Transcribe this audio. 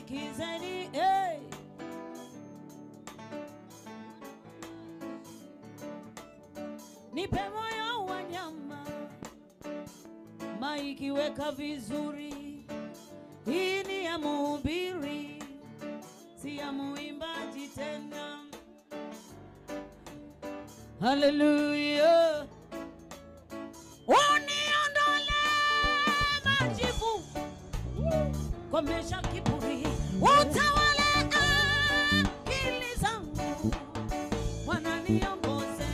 Sikizeni, hey. Nipe moyo wa nyama, maiki weka vizuri. Hii ni ya mhubiri, si ya muimbaji tena. Hallelujah. Uniondole majivu, komesha kiburi, utawale akili zangu, Bwana niongoze.